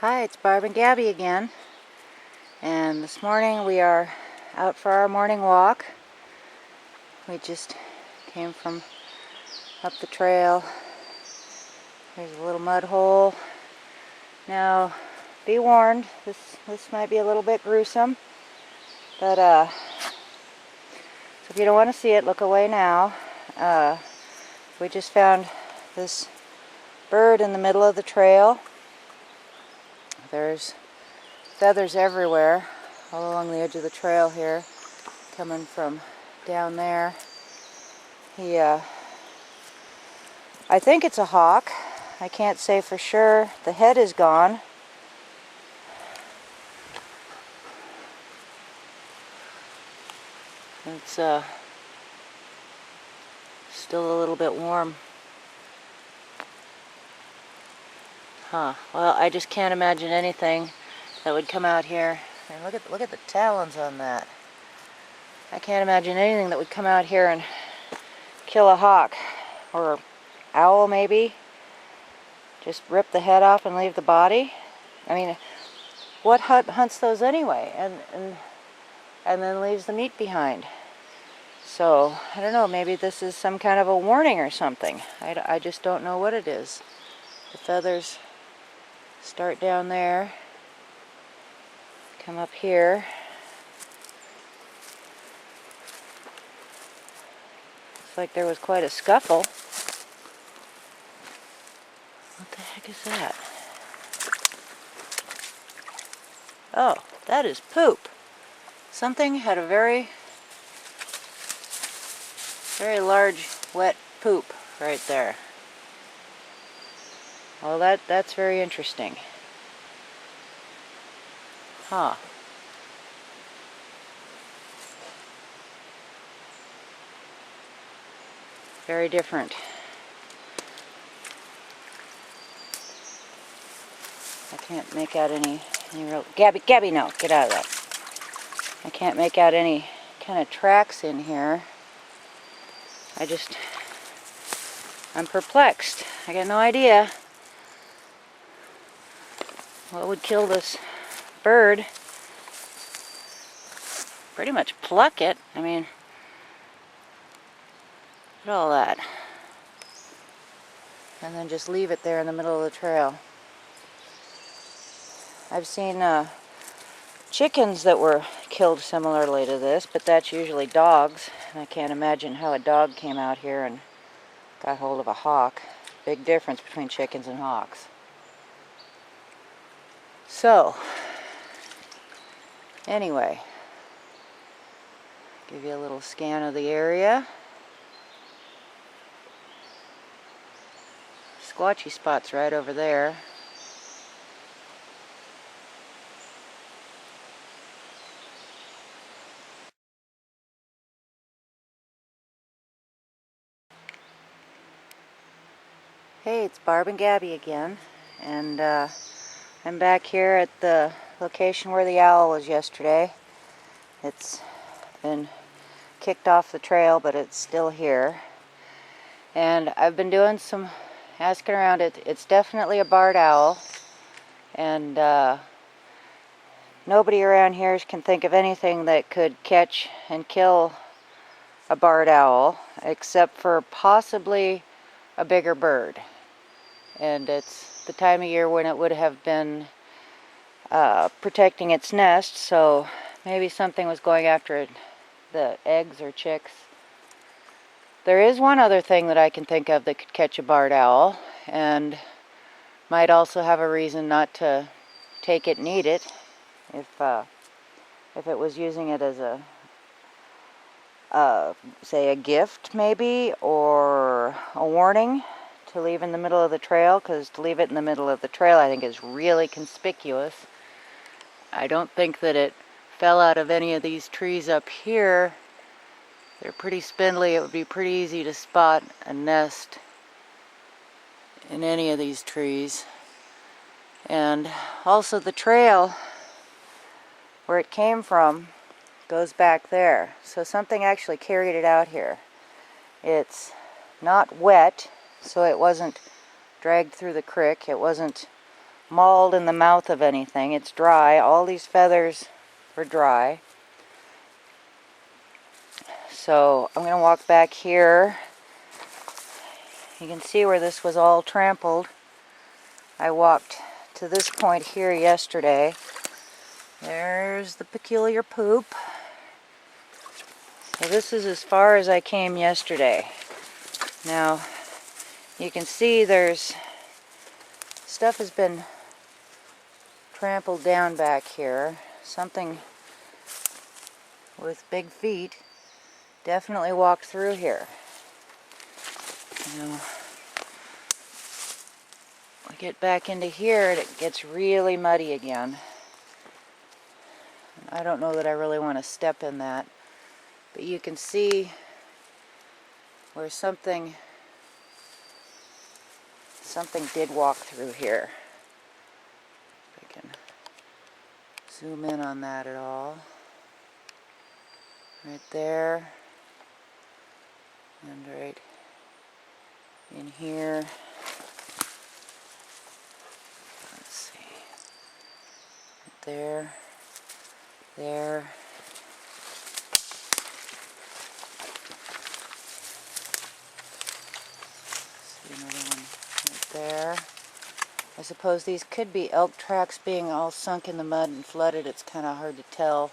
Hi, it's Barb and Gabby again, and this morning we are out for our morning walk. We just came from up the trail. There's a little mud hole. Now, be warned, this might be a little bit gruesome, but so if you don't want to see it, look away now. We just found this bird in the middle of the trail. There's feathers everywhere all along the edge of the trail here, coming from down there. I think it's a hawk. I can't say for sure. The head is gone. It's still a little bit warm. Well, I just can't imagine anything that would come out here. And look at the talons on that. I can't imagine anything that would come out here and kill a hawk or owl, maybe. Just rip the head off and leave the body. I mean, what hunts those anyway? And then leaves the meat behind. So I don't know. Maybe this is some kind of a warning or something. I just don't know what it is. The feathers start down there, come up here. Looks like there was quite a scuffle. What the heck is that? Oh, that is poop. Something had a very large wet poop right there. Well, that's very interesting. Very different. I can't make out any real... Gabby, no, get out of that. I can't make out any kind of tracks in here. I'm perplexed. I got no idea what would kill this bird. Pretty much pluck it. I mean, look at all that. And then just leave it there in the middle of the trail. I've seen chickens that were killed similarly to this, but that's usually dogs. And I can't imagine how a dog came out here and got hold of a hawk. Big difference between chickens and hawks. So, anyway, give you a little scan of the area. Squatchy spot's right over there. Hey, it's Barb and Gabby again, and I'm back here at the location where the owl was yesterday. It's been kicked off the trail, but it's still here. And I've been doing some asking around. It's definitely a barred owl, and nobody around here can think of anything that could catch and kill a barred owl, except for possibly a bigger bird. And it's the time of year when it would have been protecting its nest, so maybe something was going after it, the eggs or chicks. There is one other thing that I can think of that could catch a barred owl, and might also have a reason not to take it and eat it, if it was using it as say a gift maybe, or a warning to leave in the middle of the trail, because to leave it in the middle of the trail I think is really conspicuous. I don't think that it fell out of any of these trees up here. They're pretty spindly. It would be pretty easy to spot a nest in any of these trees. And also the trail where it came from goes back there. So something actually carried it out here. It's not wet, so it wasn't dragged through the creek. It wasn't mauled in the mouth of anything. It's dry. All these feathers are dry. So I'm going to walk back here. You can see where this was all trampled. I walked to this point here yesterday. There's the peculiar poop. So this is as far as I came yesterday. Now, you can see there's stuff has been trampled down back here. Something with big feet definitely walked through here. Now, I get back into here and it gets really muddy again. I don't know that I really want to step in that, but you can see where something did walk through here. If I can zoom in on that at all. Right there, and right in here. Let's see. Right there. There. See another one right there. I suppose these could be elk tracks being all sunk in the mud and flooded. It's kind of hard to tell.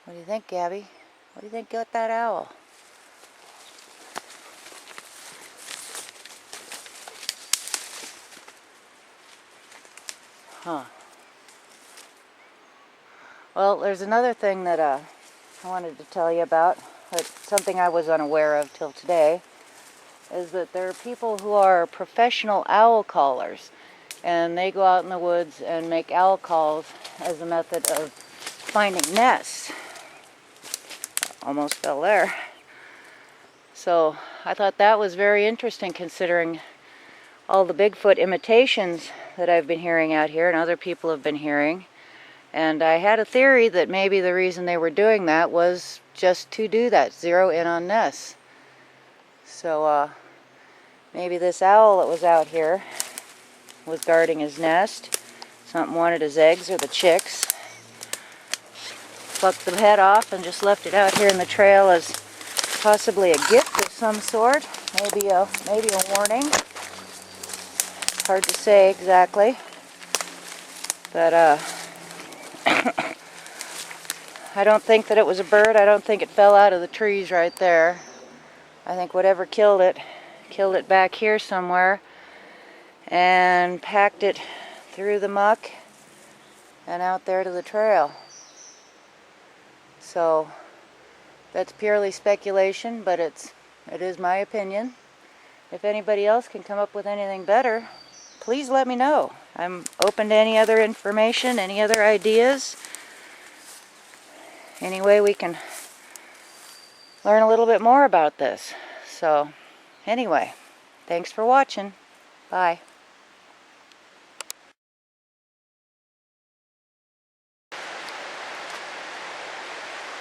What do you think, Gabby? What do you think got that owl? Huh. Well, there's another thing that I wanted to tell you about. It's something I was unaware of till today, is that there are people who are professional owl callers, and they go out in the woods and make owl calls as a method of finding nests. Almost fell there. So I thought that was very interesting, considering all the Bigfoot imitations that I've been hearing out here and other people have been hearing. And I had a theory that maybe the reason they were doing that was just to do that, zero in on nests. So maybe this owl that was out here was guarding his nest. Something wanted his eggs or the chicks. Plucked the head off and just left it out here in the trail as possibly a gift of some sort. Maybe a warning. Hard to say exactly. But I don't think that it was a bird. I don't think it fell out of the trees right there. I think whatever killed it back here somewhere and packed it through the muck and out there to the trail. So that's purely speculation, but it is my opinion. If anybody else can come up with anything better, please let me know. I'm open to any other information, any other ideas. Any way we can learn a little bit more about this. So anyway, thanks for watching. Bye.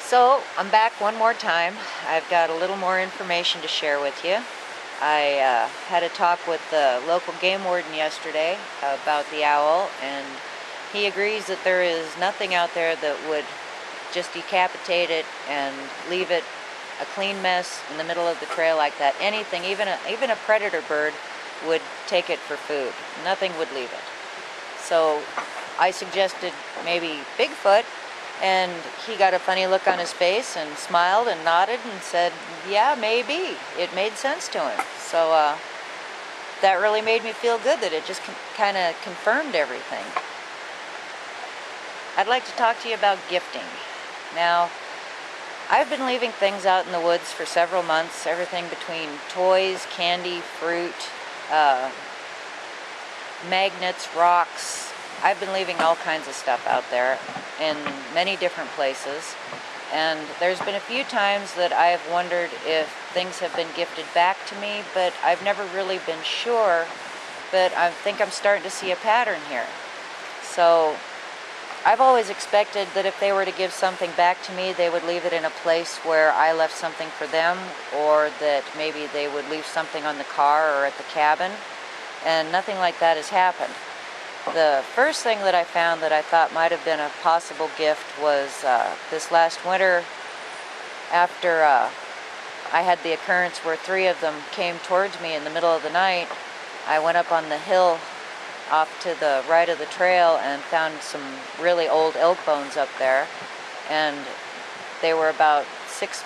So I'm back one more time. I've got a little more information to share with you. I had a talk with the local game warden yesterday about the owl, and he agrees that there is nothing out there that would just decapitate it and leave it a clean mess in the middle of the trail like that. Anything, even a predator bird, would take it for food. Nothing would leave it. So I suggested maybe Bigfoot, and he got a funny look on his face and smiled and nodded and said, yeah, maybe. It made sense to him. So that really made me feel good, that it just kind of confirmed everything. I'd like to talk to you about gifting. Now, I've been leaving things out in the woods for several months, everything between toys, candy, fruit, magnets, rocks. I've been leaving all kinds of stuff out there in many different places, and there's been a few times that I've wondered if things have been gifted back to me, but I've never really been sure. But I think I'm starting to see a pattern here. So I've always expected that if they were to give something back to me, they would leave it in a place where I left something for them, or that maybe they would leave something on the car or at the cabin. and nothing like that has happened. The first thing that I found that I thought might have been a possible gift was this last winter, after I had the occurrence where 3 of them came towards me in the middle of the night. I went up on the hill off to the right of the trail and found some really old elk bones up there, and they were about 6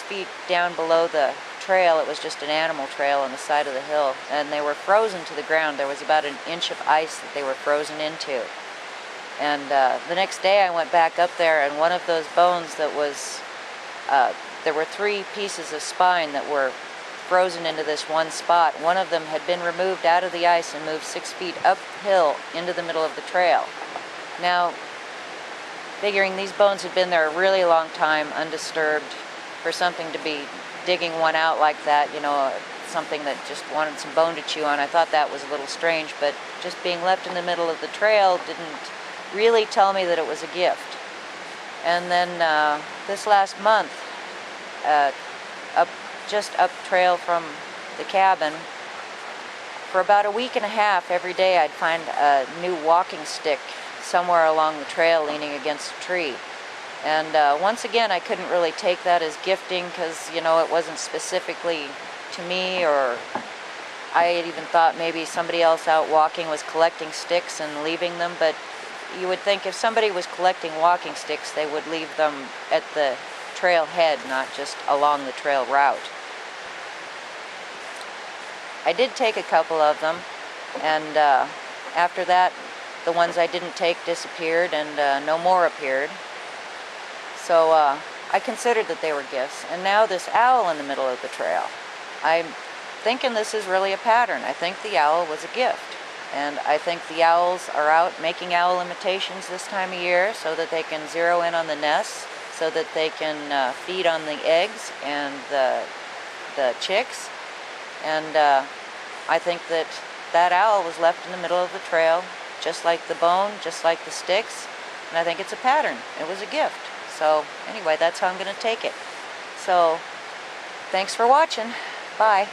feet down below the trail. It was just an animal trail on the side of the hill, and they were frozen to the ground. There was about an inch of ice that they were frozen into. And the next day I went back up there, and one of those bones that was, there were 3 pieces of spine that were frozen into this one spot. One of them had been removed out of the ice and moved 6 feet uphill into the middle of the trail. Now, figuring these bones had been there a really long time, undisturbed, for something to be digging one out like that, you know, something that just wanted some bone to chew on, I thought that was a little strange, but just being left in the middle of the trail didn't really tell me that it was a gift. And then this last month, just up trail from the cabin, for about a week and a half, every day I'd find a new walking stick somewhere along the trail leaning against a tree. And once again, I couldn't really take that as gifting because, you know, it wasn't specifically to me, or I had even thought maybe somebody else out walking was collecting sticks and leaving them, but you would think if somebody was collecting walking sticks, they would leave them at the trail head, not just along the trail route. I did take a couple of them, and after that, the ones I didn't take disappeared, and no more appeared. So I considered that they were gifts. And now this owl in the middle of the trail. I'm thinking this is really a pattern. I think the owl was a gift. And I think the owls are out making owl imitations this time of year so that they can zero in on the nests, so that they can feed on the eggs and the chicks. And I think that that owl was left in the middle of the trail, just like the bone, just like the sticks. And I think it's a pattern. It was a gift. So anyway, that's how I'm going to take it. So thanks for watching. Bye.